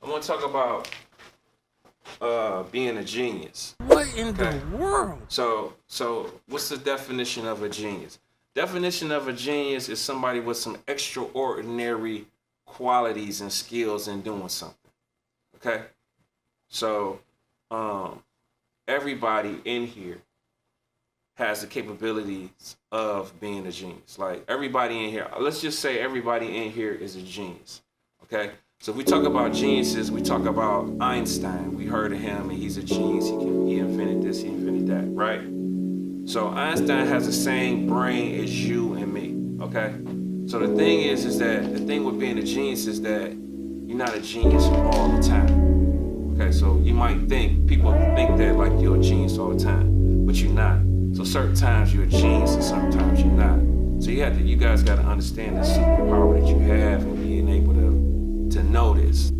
I'm gonna talk about being a genius. What in the world? So what's the definition of a genius? Definition of a genius is somebody with some extraordinary qualities and skills in doing something. Okay? So everybody in here has the capabilities of being a genius. Like everybody in here, let's just say everybody in here is a genius. Okay? So if we talk about geniuses, we talk about Einstein. We heard of him and he's a genius. He invented this, he invented that, right? So Einstein has the same brain as you and me, okay? So the thing is that the thing with being a genius is that you're not a genius all the time. Okay, so you might people think that like you're a genius all the time, but you're not. So certain times you're a genius and certain times you're not. So you guys gotta understand the superpower that you have and being able to know this.